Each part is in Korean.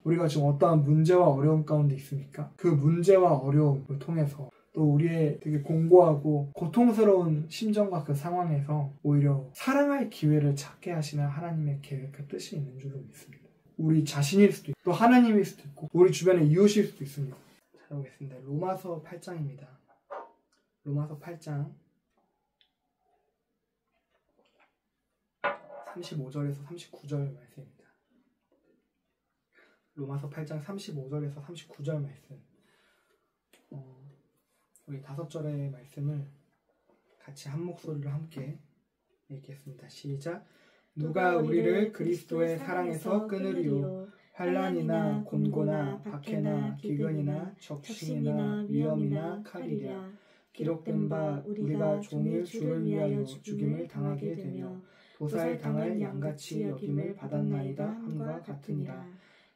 우리가 지금 어떠한 문제와 어려움 가운데 있습니까? 그 문제와 어려움을 통해서 또 우리의 되게 공고하고 고통스러운 심정과 그 상황에서 오히려 사랑할 기회를 찾게 하시는 하나님의 계획과 뜻이 있는 줄로 믿습니다. 우리 자신일 수도 있고 또 하나님일 수도 있고 우리 주변의 이웃일 수도 있습니다. 찾아보겠습니다. 로마서 8장입니다. 로마서 8장 35절에서 39절 말씀입니다. 로마서 8장 35절에서 39절 말씀. 우리 5절의 말씀을 같이 한 목소리로 함께 읽겠습니다. 시작. 누가 우리를 그리스도의 사랑에서 끊으리요. 환난이나 곤고나 박해나 기근이나 적신이나 위험이나 칼이랴. 기록된 바 우리가 종일 주를 위하여 죽임을 당하게 되며 도살 당할 양같이 여김을 받았나이다 함과 같으니라.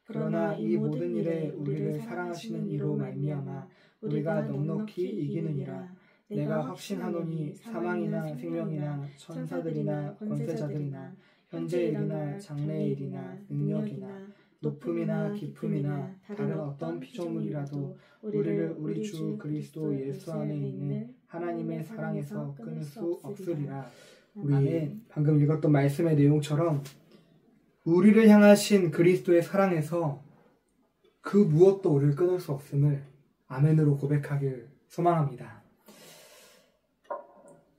그러나 이 모든 일에 우리를 사랑하시는 이로 말미암아 우리가 넉넉히 이기느니라. 내가 확신하노니 사망이나 생명이나 천사들이나 권세자들이나 현재의 일이나 장래의 일이나 능력이나 높음이나 깊음이나 다른 어떤 피조물이라도 우리를 우리 주 그리스도 예수 안에 있는 하나님의 사랑에서 끊을 수 없으리라. 우리 방금 읽었던 말씀의 내용처럼 우리를 향하신 그리스도의 사랑에서 그 무엇도 우리를 끊을 수 없음을 아멘으로 고백하길 소망합니다.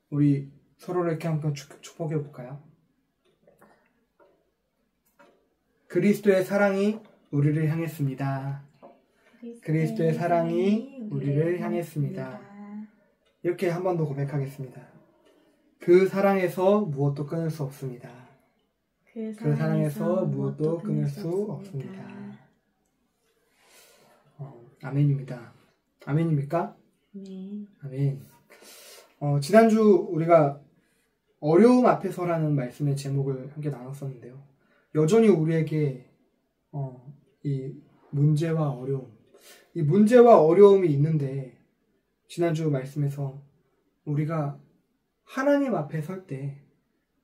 우리 서로를 이렇게 한번 축복해 볼까요? 그리스도의 사랑이 우리를 향했습니다. 그리스도의 사랑이 우리를 향했습니다. 이렇게 한 번 더 고백하겠습니다. 그 사랑에서 무엇도 끊을 수 없습니다. 그 사랑에서 무엇도 끊을 수 없습니다. 아멘입니다. 아멘입니까? 네. 아멘. 지난주 우리가 어려움 앞에서라는 말씀의 제목을 함께 나눴었는데요. 여전히 우리에게 이 문제와 어려움, 이 문제와 어려움이 있는데 지난주 말씀에서 우리가 하나님 앞에 설 때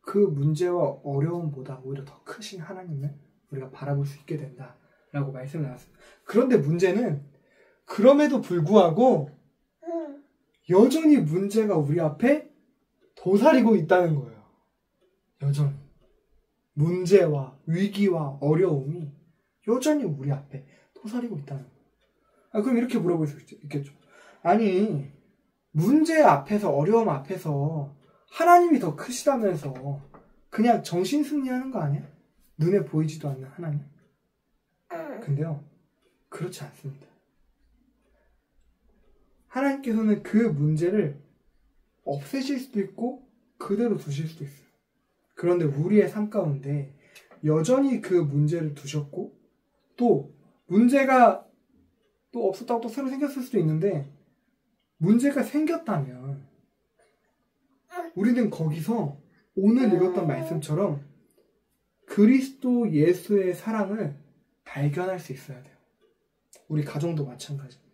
그 문제와 어려움보다 오히려 더 크신 하나님을 우리가 바라볼 수 있게 된다라고 말씀을 나눴습니다. 그런데 문제는 그럼에도 불구하고 여전히 문제가 우리 앞에 도사리고 있다는 거예요. 여전히 문제와 위기와 어려움이 여전히 우리 앞에 도사리고 있다는 거예요. 그럼 이렇게 물어볼 수 있겠죠. 아니 문제 앞에서 어려움 앞에서 하나님이 더 크시다면서 그냥 정신승리하는 거 아니야? 눈에 보이지도 않는 하나님. 근데요 그렇지 않습니다. 하나님께서는 그 문제를 없애실 수도 있고 그대로 두실 수도 있어요. 그런데 우리의 삶 가운데 여전히 그 문제를 두셨고 또 문제가 또 없었다고 또 새로 생겼을 수도 있는데 문제가 생겼다면 우리는 거기서 오늘 읽었던 말씀처럼 그리스도 예수의 사랑을 발견할 수 있어야 돼요. 우리 가정도 마찬가지입니다.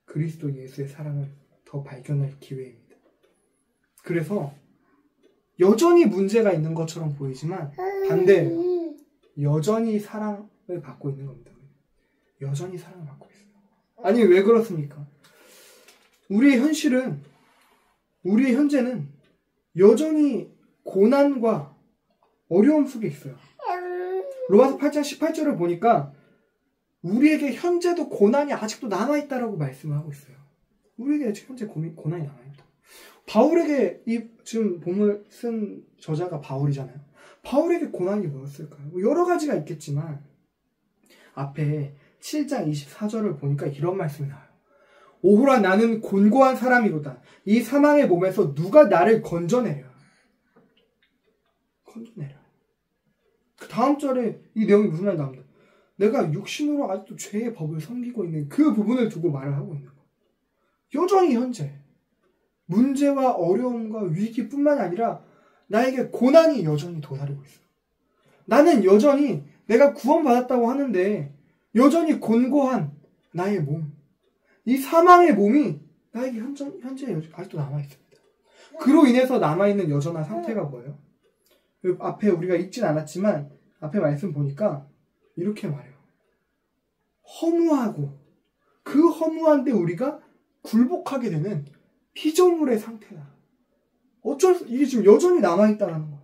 그리스도 예수의 사랑을 더 발견할 기회입니다. 그래서 여전히 문제가 있는 것처럼 보이지만 반대예요. 여전히 사랑을 받고 있는 겁니다. 여전히 사랑을 받고 있어요. 아니 왜 그렇습니까? 우리의 현재는 여전히 고난과 어려움 속에 있어요. 로마서 8장 18절을 보니까 우리에게 현재도 고난이 아직도 남아있다라고 말씀을 하고 있어요. 우리에게 현재 고난이 남아있다. 바울에게 지금 본문을 쓴 저자가 바울이잖아요. 바울에게 고난이 뭐였을까요? 여러 가지가 있겠지만 앞에 7장 24절을 보니까 이런 말씀이 나와요. 오호라 나는 곤고한 사람이로다. 이 사망의 몸에서 누가 나를 건져내려. 그 다음 절에 이 내용이 무슨 말이 나옵니다. 내가 육신으로 아직도 죄의 법을 섬기고 있는 그 부분을 두고 말을 하고 있는 거예요. 여전히 현재 문제와 어려움과 위기뿐만 아니라 나에게 고난이 여전히 도사리고 있어요. 나는 여전히 내가 구원받았다고 하는데 여전히 곤고한 나의 몸, 이 사망의 몸이 나에게 현재 아직도 남아있습니다. 그로 인해서 남아있는 여전한 상태가 뭐예요? 앞에 우리가 읽진 않았지만 앞에 말씀 보니까 이렇게 말해요. 허무하고 그 허무한데 우리가 굴복하게 되는 피조물의 상태다. 이게 지금 여전히 남아있다는 거야.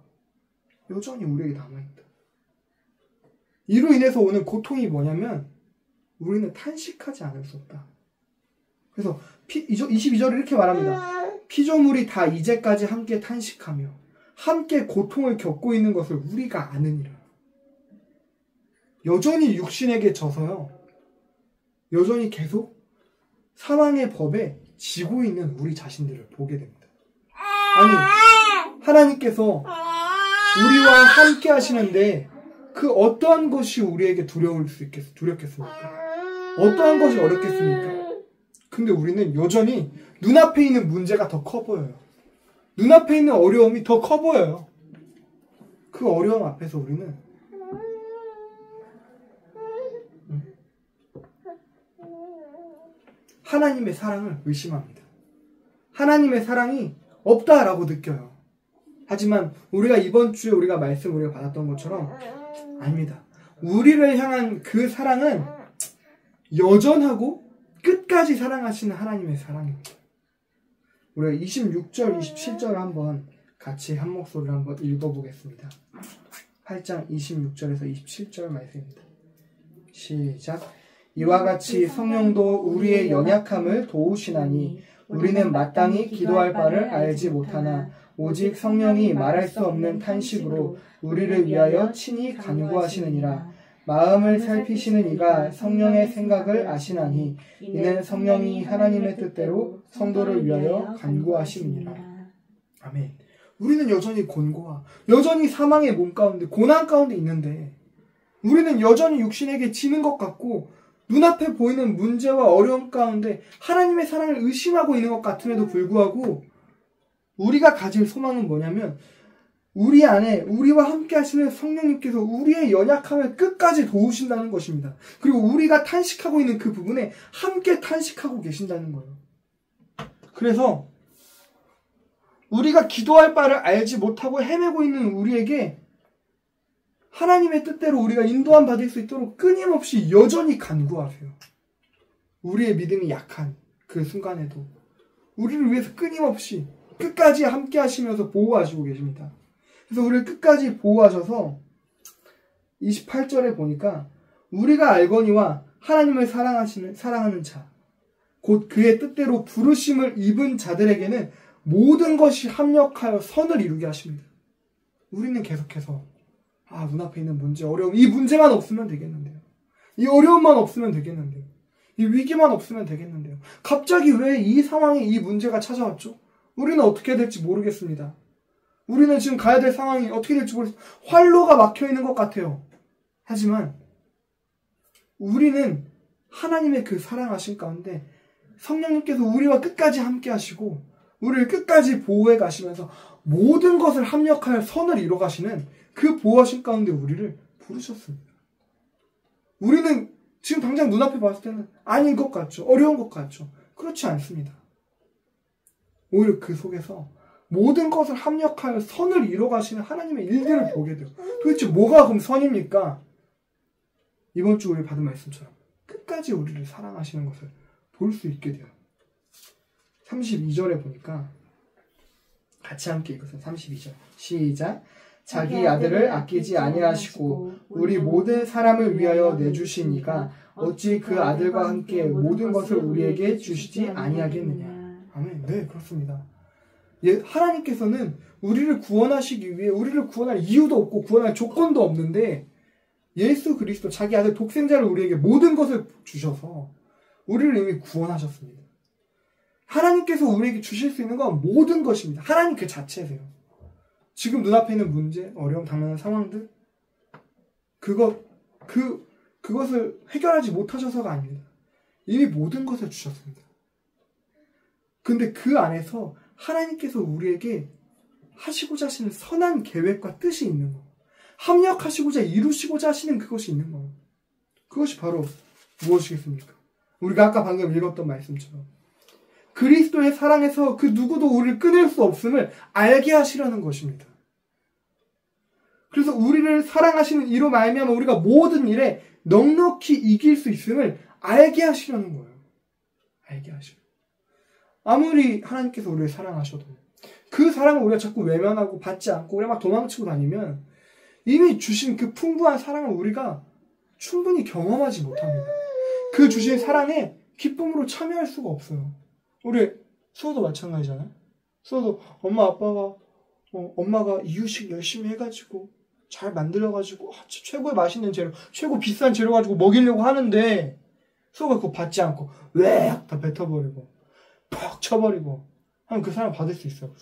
여전히 우리에게 남아있다. 이로 인해서 오는 고통이 뭐냐면 우리는 탄식하지 않을 수 없다. 그래서 22절을 이렇게 말합니다. 피조물이 다 이제까지 함께 탄식하며 함께 고통을 겪고 있는 것을 우리가 아느니라. 여전히 육신에게 져서요. 여전히 계속 사망의 법에 지고 있는 우리 자신들을 보게 됩니다. 아니, 하나님께서 우리와 함께 하시는데 그 어떠한 것이 우리에게 두렵겠습니까? 어떠한 것이 어렵겠습니까? 근데 우리는 여전히 눈앞에 있는 문제가 더 커 보여요. 눈앞에 있는 어려움이 더 커 보여요. 그 어려움 앞에서 우리는 하나님의 사랑을 의심합니다. 하나님의 사랑이 없다라고 느껴요. 하지만 우리가 이번 주에 우리가 받았던 것처럼 아닙니다. 우리를 향한 그 사랑은 여전하고 끝까지 사랑하시는 하나님의 사랑입니다. 우리가 26절, 27절을 한번 같이 한 목소리로 한번 읽어보겠습니다. 8장 26절에서 27절 말씀입니다. 시작. 이와 같이 성령도 우리의 연약함을 도우시나니 우리는 마땅히 기도할 바를 알지 못하나 오직 성령이 말할 수 없는 탄식으로 우리를 위하여 친히 간구하시느니라. 마음을 살피시는 이가 성령의 생각을 아시나니 이는 성령이 하나님의 뜻대로 성도를 위하여 간구하심이니라. 아멘. 우리는 여전히 곤고와 여전히 사망의 몸 가운데 고난 가운데 있는데 우리는 여전히 육신에게 지는 것 같고 눈앞에 보이는 문제와 어려움 가운데 하나님의 사랑을 의심하고 있는 것 같음에도 불구하고 우리가 가질 소망은 뭐냐면 우리 안에 우리와 함께 하시는 성령님께서 우리의 연약함을 끝까지 도우신다는 것입니다. 그리고 우리가 탄식하고 있는 그 부분에 함께 탄식하고 계신다는 거예요. 그래서 우리가 기도할 바를 알지 못하고 헤매고 있는 우리에게 하나님의 뜻대로 우리가 인도함 받을 수 있도록 끊임없이 여전히 간구하세요. 우리의 믿음이 약한 그 순간에도 우리를 위해서 끊임없이 끝까지 함께 하시면서 보호하시고 계십니다. 그래서 우리를 끝까지 보호하셔서 28절에 보니까 우리가 알거니와 하나님을 사랑하는 자, 곧 그의 뜻대로 부르심을 입은 자들에게는 모든 것이 합력하여 선을 이루게 하십니다. 우리는 계속해서 눈앞에 있는 문제, 어려움, 이 문제만 없으면 되겠는데요. 이 어려움만 없으면 되겠는데요. 이 위기만 없으면 되겠는데요. 갑자기 왜 이 상황에 이 문제가 찾아왔죠? 우리는 어떻게 해야 될지 모르겠습니다. 우리는 지금 가야 될 상황이 어떻게 될지 모르겠어요. 활로가 막혀있는 것 같아요. 하지만 우리는 하나님의 그 사랑하신 가운데 성령님께서 우리와 끝까지 함께 하시고 우리를 끝까지 보호해 가시면서 모든 것을 합력하여 선을 이뤄 가시는 그 보호하신 가운데 우리를 부르셨습니다. 우리는 지금 당장 눈앞에 봤을 때는 아닌 것 같죠. 어려운 것 같죠. 그렇지 않습니다. 오히려 그 속에서 모든 것을 합력하여 선을 이뤄 가시는 하나님의 일들을 보게 돼요. 도대체 뭐가 그럼 선입니까? 이번 주 우리 받은 말씀처럼 끝까지 우리를 사랑하시는 것을 볼 수 있게 돼요. 32절에 보니까 같이 함께 읽으세요. 32절 시작. 자기 아들을 아끼지 아니하시고 우리 모든 사람을 위하여 내주신 이가 어찌 그 아들과 함께 모든 것을 우리에게 주시지 아니하겠느냐. 아멘. 네, 그렇습니다. 하나님께서는 우리를 구원하시기 위해 우리를 구원할 이유도 없고 구원할 조건도 없는데 예수 그리스도 자기 아들 독생자를 우리에게 모든 것을 주셔서 우리를 이미 구원하셨습니다. 하나님께서 우리에게 주실 수 있는 건 모든 것입니다. 하나님 그 자체세요. 지금 눈앞에 있는 문제, 어려움, 당면한 상황들 그것을 해결하지 못하셔서가 아닙니다. 이미 모든 것을 주셨습니다. 근데 그 안에서 하나님께서 우리에게 하시고자 하시는 선한 계획과 뜻이 있는 거, 합력하시고자 이루시고자 하시는 그것이 있는 거, 그것이 바로 무엇이겠습니까? 우리가 아까 방금 읽었던 말씀처럼 그리스도의 사랑에서 그 누구도 우리를 끊을 수 없음을 알게 하시려는 것입니다. 그래서 우리를 사랑하시는 이로 말미암아 우리가 모든 일에 넉넉히 이길 수 있음을 알게 하시려는 거예요. 알게 하시려. 아무리 하나님께서 우리를 사랑하셔도 그 사랑을 우리가 자꾸 외면하고 받지 않고 우리가 막 도망치고 다니면 이미 주신 그 풍부한 사랑을 우리가 충분히 경험하지 못합니다. 그 주신 사랑에 기쁨으로 참여할 수가 없어요. 우리 수호도 마찬가지잖아요. 수호도 엄마가 이유식 열심히 해가지고 잘 만들어가지고 최고의 맛있는 재료, 최고 비싼 재료 가지고 먹이려고 하는데 수호가 그거 받지 않고 왜 다 뱉어버리고 퍽 쳐버리고 하면 그 사람 받을 수 있어요?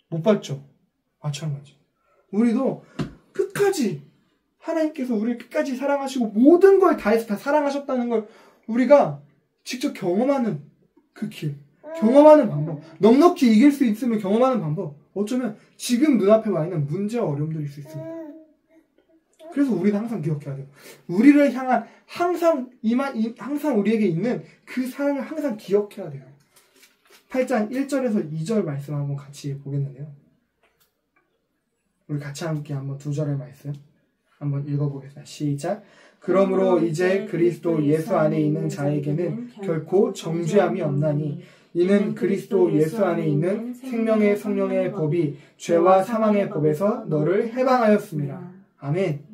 못 받죠. 마찬가지. 우리도 끝까지 하나님께서 우리를 끝까지 사랑하시고 모든 걸 다해서 다 사랑하셨다는 걸 우리가 직접 경험하는 그 길, 경험하는 방법, 넉넉히 이길 수 있으면 경험하는 방법, 어쩌면 지금 눈앞에 와 있는 문제와 어려움들일 수 있습니다. 그래서 우리는 항상 기억해야 돼요. 우리를 향한 항상 우리에게 있는 그 사랑을 항상 기억해야 돼요. 8장 1절에서 2절 말씀 한번 같이 보겠는데요. 우리 같이 함께 한번 2절의 말씀 한번 읽어보겠습니다. 시작. 그러므로 이제 그리스도 예수 안에 있는 자에게는 결코 정죄함이 없나니 이는 그리스도 예수 안에 있는 생명의 성령의 법이 죄와 사망의 법에서 너를 해방하였습니다. 아멘.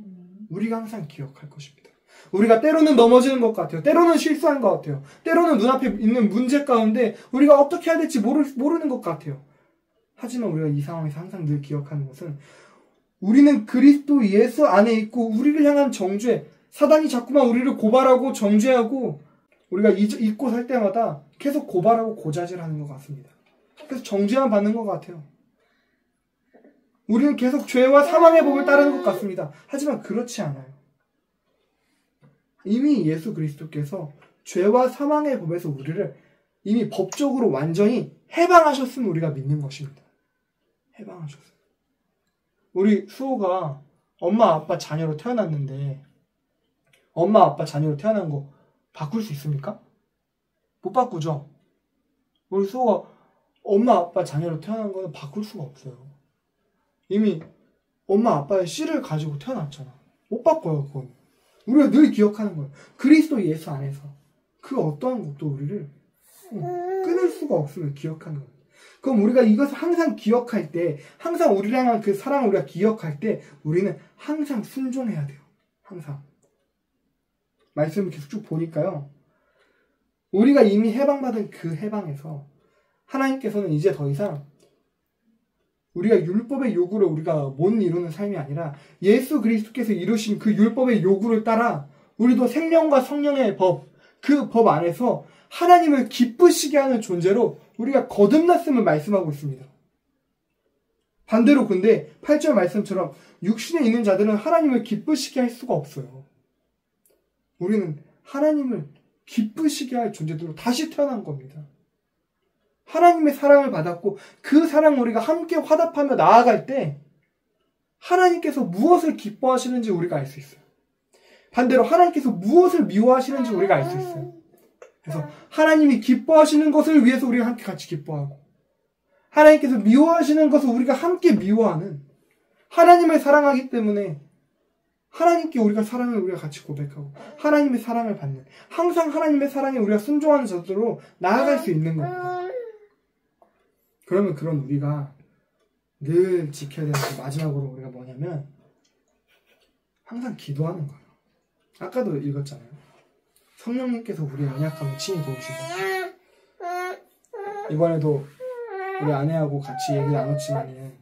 우리가 항상 기억할 것입니다. 우리가 때로는 넘어지는 것 같아요. 때로는 실수한 것 같아요. 때로는 눈앞에 있는 문제 가운데 우리가 어떻게 해야 될지 모르는 것 같아요. 하지만 우리가 이 상황에서 항상 늘 기억하는 것은 우리는 그리스도 예수 안에 있고 우리를 향한 정죄, 사단이 자꾸만 우리를 고발하고 정죄하고 우리가 잊고 살 때마다 계속 고발하고 고자질하는 것 같습니다. 그래서 정죄만 받는 것 같아요. 우리는 계속 죄와 사망의 법을 따르는 것 같습니다. 하지만 그렇지 않아요. 이미 예수 그리스도께서 죄와 사망의 법에서 우리를 이미 법적으로 완전히 해방하셨음을 우리가 믿는 것입니다. 해방하셨어요. 우리 수호가 엄마 아빠 자녀로 태어났는데 엄마 아빠 자녀로 태어난 거 바꿀 수 있습니까? 못 바꾸죠. 우리 수호가 엄마 아빠 자녀로 태어난 거는 바꿀 수가 없어요. 이미 엄마 아빠의 씨를 가지고 태어났잖아. 못 바꿔요. 그건. 우리가 늘 기억하는 거예요. 그리스도 예수 안에서 그 어떠한 것도 우리를 끊을 수가 없음을 기억하는 거예요. 그럼 우리가 이것을 항상 기억할 때, 항상 우리를 향한 그 사랑을 우리가 기억할 때 우리는 항상 순종해야 돼요. 항상. 말씀을 계속 쭉 보니까요. 우리가 이미 해방받은 그 해방에서 하나님께서는 이제 더 이상 우리가 율법의 요구를 우리가 못 이루는 삶이 아니라 예수 그리스도께서 이루신 그 율법의 요구를 따라 우리도 생명과 성령의 법, 그 법 안에서 하나님을 기쁘시게 하는 존재로 우리가 거듭났음을 말씀하고 있습니다. 반대로 근데 8절 말씀처럼 육신에 있는 자들은 하나님을 기쁘시게 할 수가 없어요. 우리는 하나님을 기쁘시게 할 존재들로 다시 태어난 겁니다. 하나님의 사랑을 받았고 그 사랑을 우리가 함께 화답하며 나아갈 때 하나님께서 무엇을 기뻐하시는지 우리가 알 수 있어요. 반대로 하나님께서 무엇을 미워하시는지 우리가 알 수 있어요. 그래서 하나님이 기뻐하시는 것을 위해서 우리가 함께 같이 기뻐하고 하나님께서 미워하시는 것을 우리가 함께 미워하는 하나님을 사랑하기 때문에 하나님께 우리가 사랑을 우리가 같이 고백하고 하나님의 사랑을 받는 항상 하나님의 사랑에 우리가 순종하는 자들로 나아갈 수 있는 겁니다. 그러면 그런 우리가 늘 지켜야 되는 그 마지막으로 우리가 뭐냐면 항상 기도하는 거예요. 아까도 읽었잖아요. 성령님께서 우리의 연약함을 친히 도우시고 이번에도 우리 아내하고 같이 얘기를 나눴지만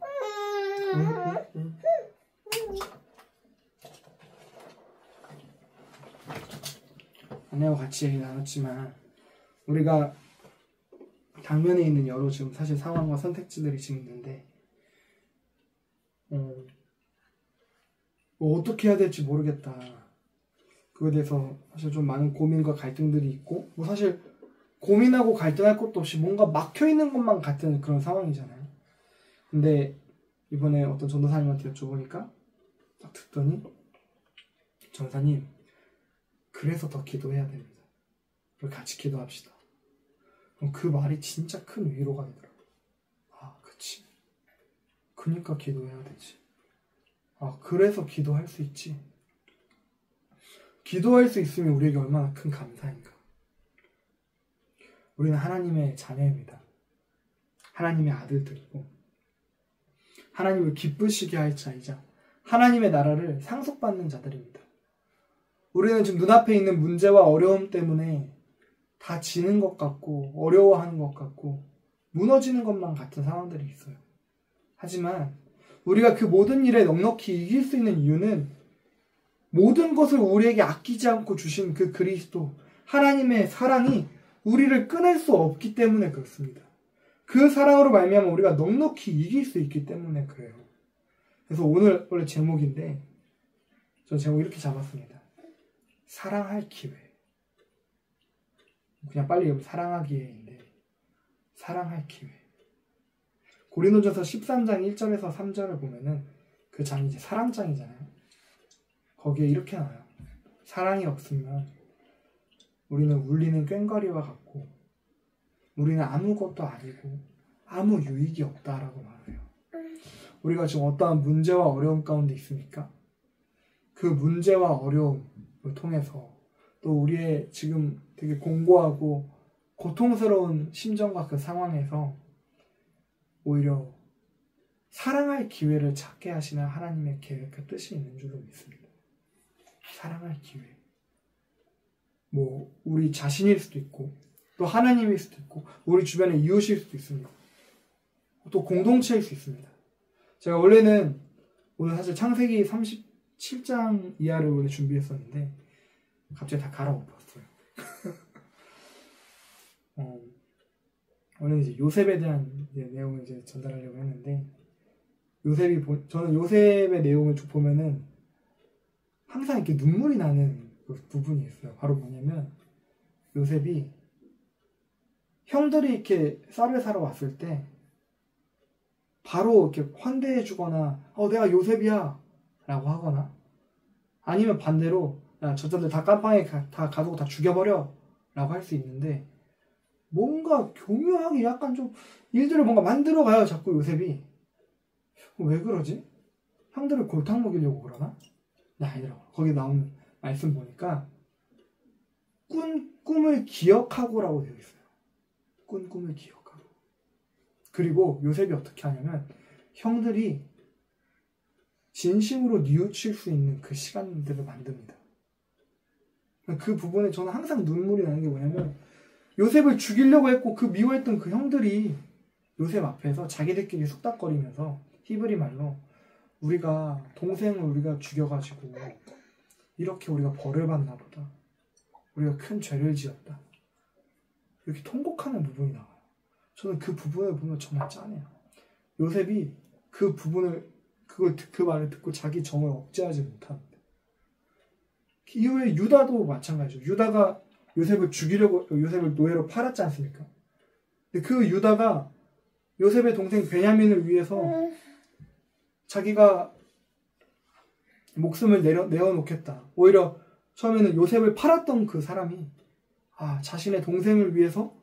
아내하고 같이 얘기 나눴지만 우리가 당면에 있는 여러 지금 사실 상황과 선택지들이 지금 있는데 뭐 어떻게 해야 될지 모르겠다. 그거에 대해서 사실 좀 많은 고민과 갈등들이 있고 뭐 사실 고민하고 갈등할 것도 없이 뭔가 막혀있는 것만 같은 그런 상황이잖아요. 근데 이번에 어떤 전도사님한테 여쭤보니까 딱 듣더니 전사님 그래서 더 기도해야 됩니다. 우리 같이 기도합시다. 그 말이 진짜 큰 위로가 되더라고요. 아, 그치. 그니까 기도해야 되지. 아, 그래서 기도할 수 있지. 기도할 수 있으면 우리에게 얼마나 큰 감사인가. 우리는 하나님의 자녀입니다. 하나님의 아들들이고 하나님을 기쁘시게 할 자이자 하나님의 나라를 상속받는 자들입니다. 우리는 지금 눈앞에 있는 문제와 어려움 때문에 다 지는 것 같고 어려워하는 것 같고 무너지는 것만 같은 상황들이 있어요. 하지만 우리가 그 모든 일에 넉넉히 이길 수 있는 이유는 모든 것을 우리에게 아끼지 않고 주신 그 그리스도 하나님의 사랑이 우리를 끊을 수 없기 때문에 그렇습니다. 그 사랑으로 말미암아 우리가 넉넉히 이길 수 있기 때문에 그래요. 그래서 오늘 원래 제목인데 전 제목 이렇게 잡았습니다. 사랑할 기회. 그냥 빨리 여기 사랑하기에인데 사랑할 기회. 고린도전서 13장 1절에서 3절을 보면은 그 장이 이제 사랑장이잖아요. 거기에 이렇게 나와요. 사랑이 없으면 우리는 울리는 꽹과리와 같고 우리는 아무것도 아니고 아무 유익이 없다라고 말해요. 우리가 지금 어떠한 문제와 어려움 가운데 있습니까? 그 문제와 어려움을 통해서 또 우리의 지금 되게 공고하고 고통스러운 심정과 그 상황에서 오히려 사랑할 기회를 찾게 하시는 하나님의 계획, 그 뜻이 있는 줄로 믿습니다. 사랑할 기회. 뭐 우리 자신일 수도 있고 또 하나님일 수도 있고 우리 주변의 이웃일 수도 있습니다. 또 공동체일 수 있습니다. 제가 원래는 오늘 사실 창세기 37장 이하를 원래 준비했었는데 갑자기 다 갈아엎었어요. 원래는 이제 요셉에 대한 내용을 이제 전달하려고 했는데 저는 요셉의 내용을 쭉 보면은 항상 이렇게 눈물이 나는 그 부분이 있어요. 바로 뭐냐면 요셉이 형들이 이렇게 쌀을 사러 왔을 때 바로 이렇게 환대해 주거나 내가 요셉이야 라고 하거나 아니면 반대로 야 저자들 다 깜빵에 다 가두고 다 죽여버려 라고 할 수 있는데 뭔가 교묘하게 약간 좀 일들을 뭔가 만들어가요. 자꾸 요셉이. 왜 그러지? 형들을 골탕 먹이려고 그러나? 네, 아니더라고요. 거기 나오는 말씀 보니까 꿈을 기억하고라고 되어 있어요. 꿈을 기억하고. 그리고 요셉이 어떻게 하냐면 형들이 진심으로 뉘우칠 수 있는 그 시간들을 만듭니다. 그 부분에 저는 항상 눈물이 나는 게 뭐냐면 요셉을 죽이려고 했고 그 미워했던 그 형들이 요셉 앞에서 자기들끼리 쑥닥거리면서 히브리 말로 우리가 동생을 우리가 죽여가지고 이렇게 우리가 벌을 받나 보다. 우리가 큰 죄를 지었다. 이렇게 통곡하는 부분이 나와요. 저는 그 부분을 보면 정말 짠해요. 요셉이 그 말을 듣고 자기 정을 억제하지 못합니다. 이후에 유다도 마찬가지죠. 유다가 요셉을 죽이려고 요셉을 노예로 팔았지 않습니까? 근데 그 유다가 요셉의 동생 베냐민을 위해서 자기가 목숨을 내어놓겠다. 오히려 처음에는 요셉을 팔았던 그 사람이 자신의 동생을 위해서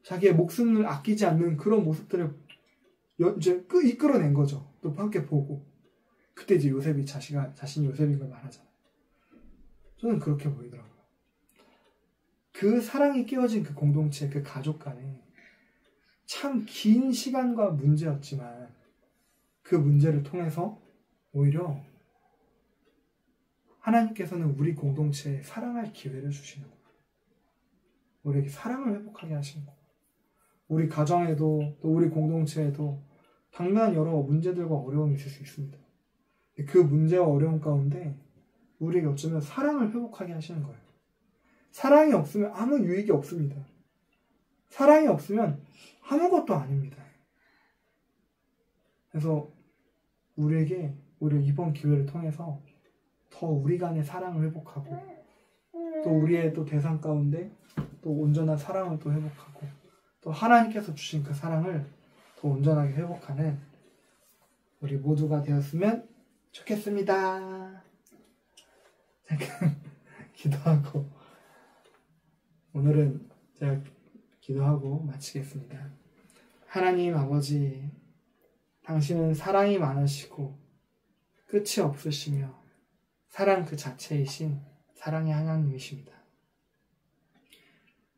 자기의 목숨을 아끼지 않는 그런 모습들을 이제 이끌어낸 거죠. 또 함께 보고 그때 이제 요셉이 자신이 요셉인 걸 말하잖아요. 저는 그렇게 보이더라고요. 그 사랑이 끼워진 그 공동체, 그 가족 간에 참 긴 시간과 문제였지만 그 문제를 통해서 오히려 하나님께서는 우리 공동체에 사랑할 기회를 주시는 거예요. 우리에게 사랑을 회복하게 하시는 거예요. 우리 가정에도 또 우리 공동체에도 당면한 여러 문제들과 어려움이 있을 수 있습니다. 그 문제와 어려움 가운데 우리에게 어쩌면 사랑을 회복하게 하시는 거예요. 사랑이 없으면 아무 유익이 없습니다. 사랑이 없으면 아무것도 아닙니다. 그래서 우리에게 이번 기회를 통해서 더 우리 간의 사랑을 회복하고 또 우리의 또 대상 가운데 또 온전한 사랑을 또 회복하고 또 하나님께서 주신 그 사랑을 더 온전하게 회복하는 우리 모두가 되었으면 좋겠습니다. 잠깐 기도하고 오늘은 제가 기도하고 마치겠습니다. 하나님 아버지, 당신은 사랑이 많으시고 끝이 없으시며 사랑 그 자체이신 사랑의 하나님이십니다.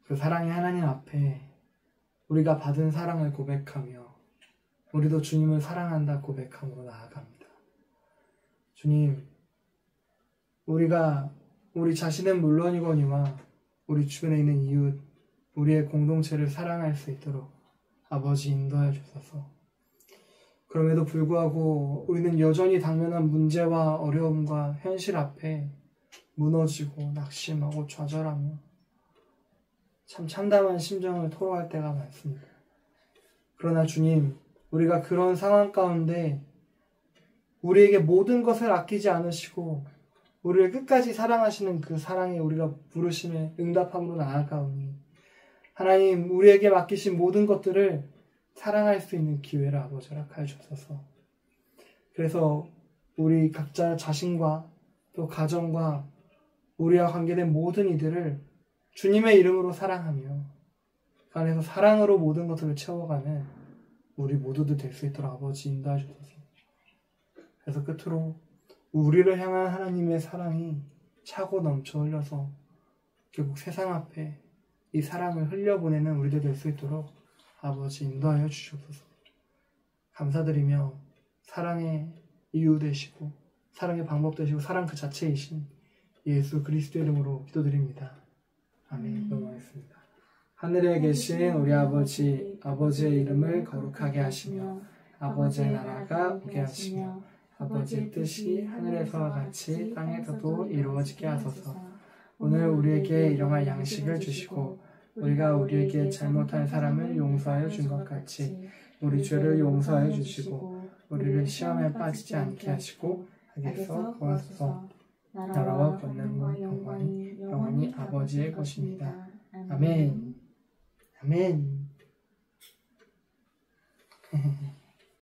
그 사랑의 하나님 앞에 우리가 받은 사랑을 고백하며 우리도 주님을 사랑한다 고백함으로 나아갑니다. 주님, 우리가 우리 자신은 물론이거니와 우리 주변에 있는 이웃, 우리의 공동체를 사랑할 수 있도록 아버지 인도하여 주소서. 그럼에도 불구하고 우리는 여전히 당면한 문제와 어려움과 현실 앞에 무너지고 낙심하고 좌절하며 참 참담한 심정을 토로할 때가 많습니다. 그러나 주님, 우리가 그런 상황 가운데 우리에게 모든 것을 아끼지 않으시고 우리를 끝까지 사랑하시는 그 사랑에 우리가 부르심에 응답함으로 나아가오니 하나님, 우리에게 맡기신 모든 것들을 사랑할 수 있는 기회를 아버지 허락하여 주소서. 그래서 우리 각자 자신과 또 가정과 우리와 관계된 모든 이들을 주님의 이름으로 사랑하며 그 안에서 사랑으로 모든 것들을 채워가는 우리 모두들 될 수 있도록 아버지 인도하여 주소서. 그래서 끝으로 우리를 향한 하나님의 사랑이 차고 넘쳐 흘려서 결국 세상 앞에 이 사랑을 흘려보내는 우리들 될 수 있도록 아버지 인도하여 주시옵소서. 감사드리며 사랑의 이유 되시고 사랑의 방법 되시고 사랑 그 자체이신 예수 그리스도의 이름으로 기도드립니다. 아멘. 넘어가겠습니다. 하늘에 계신 우리 아버지, 아버지의 이름을 거룩하게 하시며 아버지의 나라가 오게 하시며 아버지의 뜻이 하늘에서와 같이 땅에서도 이루어지게 하소서. 오늘 우리에게 일용할 양식을 주시고 우리가 우리에게 잘못한 사람을 용서하여 준 것 같이 우리 죄를 용서하여 주시고 우리를 시험에 빠지지 않게 하시고 악에서 구하소서. 나라와 권능과 영광이 영원히 아버지의 것입니다. 아멘. 아멘.